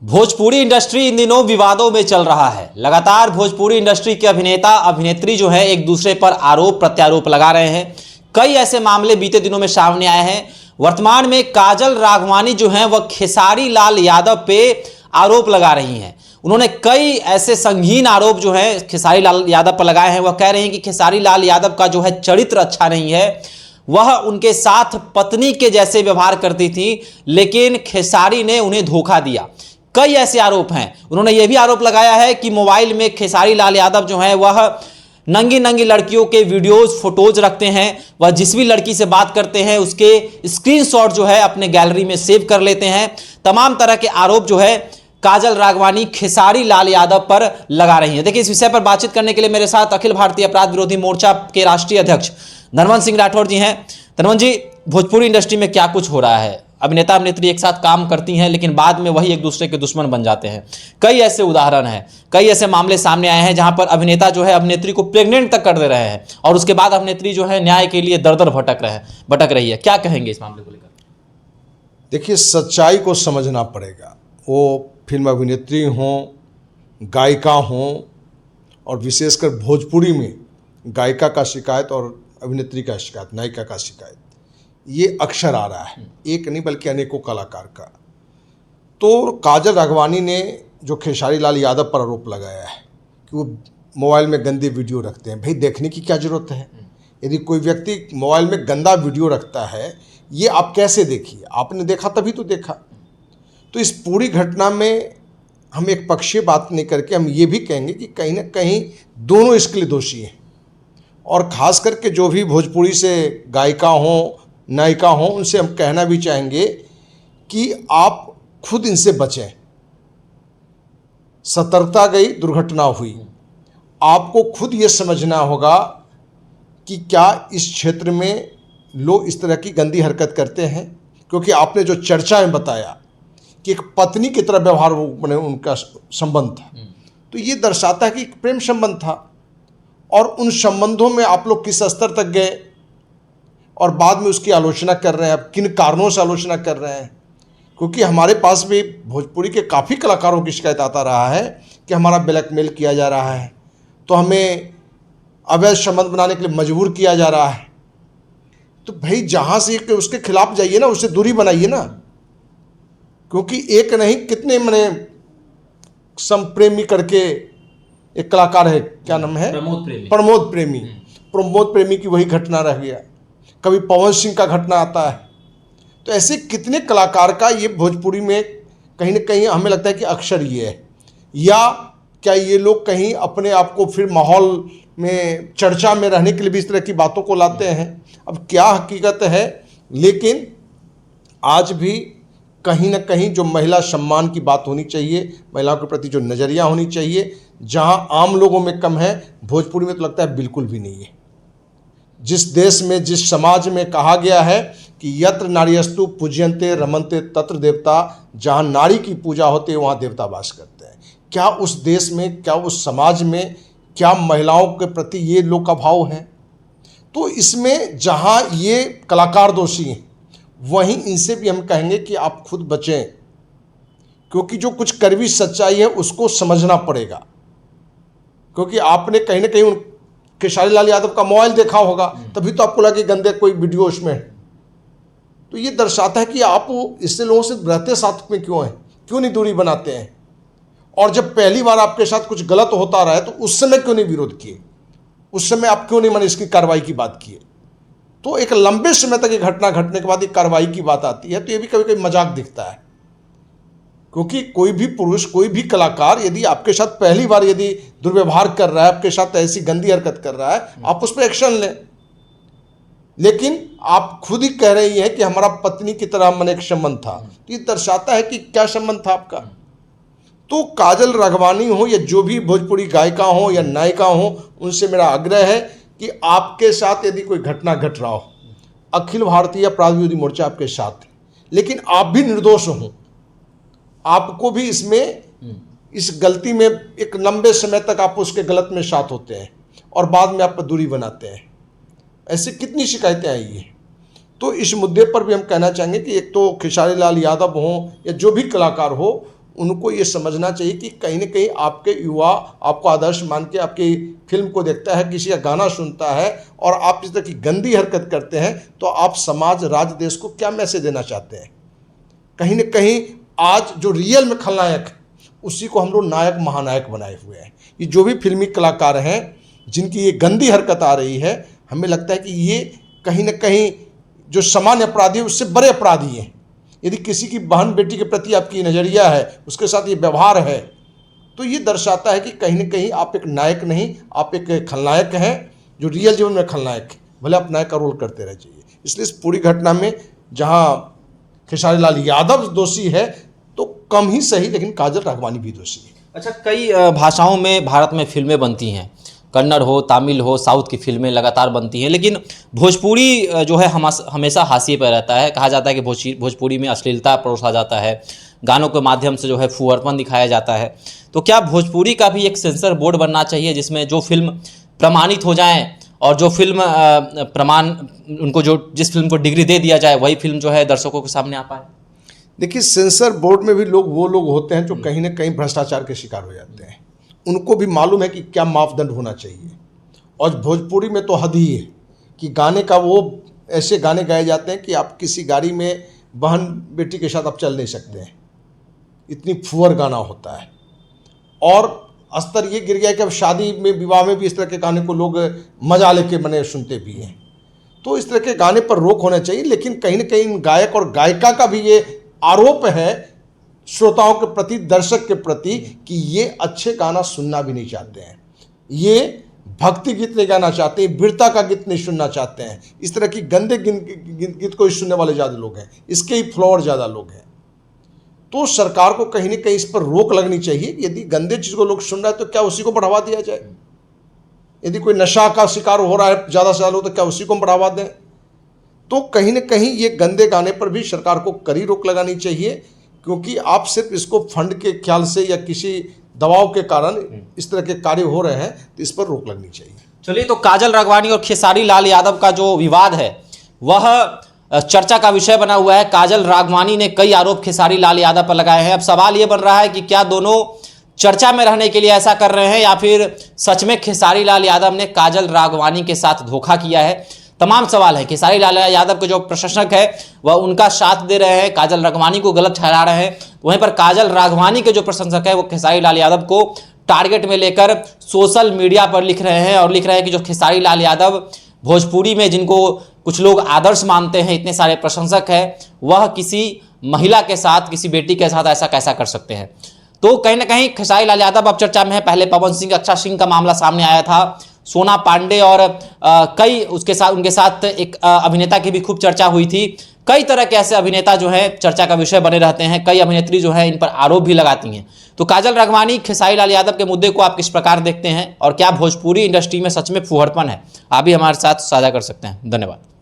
Bhojpuri industry in दिनों विवादों में चल रहा है। लगातार भोजपुरी इंडस्ट्री के अभिनेता अभिनेत्री जो है एक दूसरे पर आरोप प्रत्यारोप लगा रहे हैं। कई ऐसे मामले बीते दिनों में सामने आए हैं। वर्तमान में काजल राघवानी जो हैं वह खेसारी लाल यादव पे आरोप लगा रही हैं। उन्होंने कई ऐसे संगीन आरोप जो है खेसारी लाल यादव पर लगाए हैं। वह कह रहे हैं कि खेसारी लाल यादव का जो है चरित्र अच्छा नहीं है, वह उनके साथ पत्नी के जैसे व्यवहार करती थी, लेकिन खेसारी ने उन्हें धोखा दिया। कई ऐसे आरोप हैं। उन्होंने यह भी आरोप लगाया है कि मोबाइल में खेसारी लाल यादव जो हैं वह नंगी नंगी लड़कियों के वीडियोस फोटोज रखते हैं। वह जिस भी लड़की से बात करते हैं उसके स्क्रीनशॉट जो है अपने गैलरी में सेव कर लेते हैं। तमाम तरह के आरोप जो है काजल राघवानी खेसारी लाल यादव पर लगा रही हैं। देखिए, इस विषय पर बातचीत करने के लिए मेरे साथ अखिल भारतीय अपराध विरोधी मोर्चा के राष्ट्रीय अध्यक्ष धनवंत सिंह राठौर जी हैं। धनवंत जी, भोजपुरी इंडस्ट्री में क्या कुछ हो रहा है? अभिनेता अभिनेत्री एक साथ काम करती हैं लेकिन बाद में वही एक दूसरे के दुश्मन बन जाते हैं। कई ऐसे उदाहरण हैं, कई ऐसे मामले सामने आए हैं जहां पर अभिनेता जो है अभिनेत्री को प्रेग्नेंट तक कर दे रहे हैं और उसके बाद अभिनेत्री जो है न्याय के लिए दर दर भटक रही है। क्या कहेंगे इस मामले को लेकर? देखिए, सच्चाई को समझना पड़ेगा। वो फिल्म अभिनेत्री हों, गायिका हों, और विशेषकर भोजपुरी में गायिका का शिकायत और अभिनेत्री का शिकायत, नायिका का शिकायत, ये अक्सर आ रहा है। एक नहीं बल्कि अनेकों कलाकार का। तो काजल राघवानी ने जो खेसारी लाल यादव पर आरोप लगाया है कि वो मोबाइल में गंदे वीडियो रखते हैं, भाई देखने की क्या ज़रूरत है? यदि कोई व्यक्ति मोबाइल में गंदा वीडियो रखता है, ये आप कैसे देखिए? आपने देखा तभी तो देखा। तो इस पूरी घटना में हम एक पक्षीय बात नहीं करके हम ये भी कहेंगे कि कहीं ना कहीं दोनों इसके लिए दोषी हैं। और ख़ास करके जो भी भोजपुरी से गायिका हों, नायिका हों, उनसे हम कहना भी चाहेंगे कि आप खुद इनसे बचें। सतर्कता गई, दुर्घटना हुई। आपको खुद ये समझना होगा कि क्या इस क्षेत्र में लोग इस तरह की गंदी हरकत करते हैं, क्योंकि आपने जो चर्चा में बताया कि एक पत्नी की तरह व्यवहार बने उनका संबंध था, तो ये दर्शाता है कि एक प्रेम संबंध था। और उन संबंधों में आप लोग किस स्तर तक गए और बाद में उसकी आलोचना कर रहे हैं। अब किन कारणों से आलोचना कर रहे हैं? क्योंकि हमारे पास भी भोजपुरी के काफ़ी कलाकारों की शिकायत आता रहा है कि हमारा ब्लैकमेल किया जा रहा है, तो हमें अवैध संबंध बनाने के लिए मजबूर किया जा रहा है। तो भाई जहाँ से उसके खिलाफ जाइए ना, उससे दूरी बनाइए ना। क्योंकि एक नहीं कितने मने समप्रेमी करके एक कलाकार है, क्या नाम है? प्रमोद प्रेमी की वही घटना रह गया। कभी पवन सिंह का घटना आता है। तो ऐसे कितने कलाकार का ये भोजपुरी में कहीं ना कहीं हमें लगता है कि अक्सर ये है। या क्या ये लोग कहीं अपने आप को फिर माहौल में चर्चा में रहने के लिए भी इस तरह की बातों को लाते हैं? अब क्या हकीकत है, लेकिन आज भी कहीं ना कहीं जो महिला सम्मान की बात होनी चाहिए, महिलाओं के प्रति जो नज़रिया होनी चाहिए, जहां आम लोगों में कम है, भोजपुरी में तो लगता है बिल्कुल भी नहीं है। जिस देश में, जिस समाज में कहा गया है कि यत्र नार्यस्तु पूज्यन्ते रमन्ते तत्र देवता, जहाँ नारी की पूजा होती है वहाँ देवता वास करते हैं। क्या उस देश में, क्या उस समाज में, क्या महिलाओं के प्रति ये लोग का भाव है? तो इसमें जहाँ ये कलाकार दोषी हैं, वहीं इनसे भी हम कहेंगे कि आप खुद बचें, क्योंकि जो कुछ कड़वी सच्चाई है उसको समझना पड़ेगा। क्योंकि आपने कहीं ना कहीं खेसारी लाल यादव का मोबाइल देखा होगा, तभी तो आपको लगे गंदे कोई वीडियो उसमें है। तो ये दर्शाता है कि आप इससे लोगों से रहते साथ में क्यों हैं, क्यों नहीं दूरी बनाते हैं? और जब पहली बार आपके साथ कुछ गलत होता रहा है तो उस समय क्यों नहीं विरोध किए? उस समय आप क्यों नहीं मैंने इसकी कार्रवाई की बात किए? तो एक लंबे समय तक ये घटना घटने के बाद एक कार्रवाई की बात आती है, तो ये भी कभी कभी मजाक दिखता है। क्योंकि कोई भी पुरुष, कोई भी कलाकार यदि आपके साथ पहली बार यदि दुर्व्यवहार कर रहा है, आपके साथ ऐसी गंदी हरकत कर रहा है, आप उस पर एक्शन लें। लेकिन आप खुद ही कह रही हैं कि हमारा पत्नी की तरह मन एक संबंध था, तो ये दर्शाता है कि क्या संबंध था आपका। तो काजल राघवानी हो या जो भी भोजपुरी गायिका हो या नायिका हो, उनसे मेरा आग्रह है कि आपके साथ यदि कोई घटना घट रहा हो, अखिल भारतीय अपराध विरोधी मोर्चा आपके साथ है, लेकिन आप भी निर्दोष हों, आपको भी इसमें, इस गलती में एक लंबे समय तक आप उसके गलत में साथ होते हैं और बाद में आप पर दूरी बनाते हैं। ऐसे कितनी शिकायतें आई हैं। तो इस मुद्दे पर भी हम कहना चाहेंगे कि एक तो खेसारी लाल यादव हों या जो भी कलाकार हो, उनको ये समझना चाहिए कि कहीं ना कहीं आपके युवा आपको आदर्श मान के आपकी फिल्म को देखता है, किसी का गाना सुनता है और आप इस तरह की गंदी हरकत करते हैं, तो आप समाज, राज्य, देश को क्या मैसेज देना चाहते हैं? कहीं ना कहीं आज जो रियल में खलनायक, उसी को हम लोग नायक महानायक बनाए हुए हैं। ये जो भी फिल्मी कलाकार हैं जिनकी ये गंदी हरकत आ रही है, हमें लगता है कि ये कहीं ना कहीं जो सामान्य अपराधी है उससे बड़े अपराधी हैं। यदि किसी की बहन बेटी के प्रति आपकी नज़रिया है, उसके साथ ये व्यवहार है, तो ये दर्शाता है कि कहीं न कहीं आप एक नायक नहीं, आप एक खलनायक हैं, जो रियल जीवन में खलनायक है। भले आप नायक का रोल करते रह जाइए। इसलिए इस पूरी घटना में जहाँ खेसारी लाल यादव दोषी है, तो कम ही सही, लेकिन काजल राघवानी भी दोषी है। अच्छा, कई भाषाओं में भारत में फिल्में बनती हैं, कन्नड़ हो, तमिल हो, साउथ की फिल्में लगातार बनती हैं, लेकिन भोजपुरी जो है हमेशा हाशिए पर रहता है। कहा जाता है कि भोजपुरी में अश्लीलता परोसा जाता है, गानों के माध्यम से जो है फुहरपन दिखाया जाता है। तो क्या भोजपुरी का भी एक सेंसर बोर्ड बनना चाहिए जिसमें जो फिल्म प्रमाणित हो जाएं और जो फिल्म प्रमाण उनको जिस फिल्म को डिग्री दे दिया जाए वही फिल्म जो है दर्शकों के सामने आ पाए? देखिए, सेंसर बोर्ड में भी वो लोग होते हैं जो कहीं ना कहीं भ्रष्टाचार के शिकार हो जाते हैं। उनको भी मालूम है कि क्या मापदंड होना चाहिए। और भोजपुरी में तो हद ही है कि गाने का वो ऐसे गाने गाए जाते हैं कि आप किसी गाड़ी में बहन बेटी के साथ आप चल नहीं सकते हैं, इतनी फुअर गाना होता है। और स्तर ये गिर गया कि अब शादी में, विवाह में भी इस तरह के गाने को लोग मजा लेके मने सुनते भी हैं। तो इस तरह के गाने पर रोक होना चाहिए। लेकिन कहीं ना कहीं गायक और गायिका का भी ये आरोप है श्रोताओं के प्रति, दर्शक के प्रति, कि ये अच्छे गाना सुनना भी नहीं चाहते हैं, ये भक्ति गीत नहीं गाना चाहते हैं, वीरता का गीत नहीं सुनना चाहते हैं। इस तरह की गंदे गीत को सुनने वाले ज़्यादा लोग हैं, इसके ही फ्लोर ज़्यादा लोग हैं। तो सरकार को कहीं ना कहीं इस पर रोक लगनी चाहिए। यदि गंदे चीज़ को लोग सुन रहे हैं तो क्या उसी को बढ़ावा दिया जाए? यदि कोई नशा का शिकार हो रहा है ज़्यादा से ज़्यादा, तो क्या उसी को बढ़ावा दें? तो कहीं ना कहीं ये गंदे गाने पर भी सरकार को कड़ी रोक लगानी चाहिए, क्योंकि आप सिर्फ इसको फंड के ख्याल से या किसी दबाव के कारण इस तरह के कार्य हो रहे हैं, तो इस पर रोक लगनी चाहिए। चलिए, तो काजल राघवानी और खेसारी लाल यादव का जो विवाद है वह चर्चा का विषय बना हुआ है। काजल राघवानी ने कई आरोप खेसारी लाल यादव पर लगाए हैं। अब सवाल ये बन रहा है कि क्या दोनों चर्चा में रहने के लिए ऐसा कर रहे हैं या फिर सच में खेसारी लाल यादव ने काजल राघवानी के साथ धोखा किया है? तमाम सवाल है। खेसारी लाल यादव के जो प्रशंसक है वह उनका साथ दे रहे हैं, काजल राघवानी को गलत ठहरा रहे हैं। वहीं पर काजल राघवानी के जो प्रशंसक है वो खेसारी लाल यादव को टारगेट में लेकर सोशल मीडिया पर लिख रहे हैं और लिख रहे हैं कि जो खेसारी लाल यादव भोजपुरी में जिनको कुछ लोग आदर्श मानते हैं, इतने सारे प्रशंसक हैं, वह किसी महिला के साथ, किसी बेटी के साथ ऐसा कैसा कर सकते हैं? तो कहीं ना कहीं खेसारी लाल यादव अब चर्चा में है। पहले पवन सिंह, अक्षय सिंह का मामला सामने आया था, सोना पांडे और कई उनके साथ एक अभिनेता की भी खूब चर्चा हुई थी। कई तरह के ऐसे अभिनेता जो है चर्चा का विषय बने रहते हैं, कई अभिनेत्री जो है इन पर आरोप भी लगाती हैं। तो काजल राघवानी, खेसारी लाल यादव के मुद्दे को आप किस प्रकार देखते हैं और क्या भोजपुरी इंडस्ट्री में सच में फुहड़पन है? आप भी हमारे साथ साझा कर सकते हैं। धन्यवाद।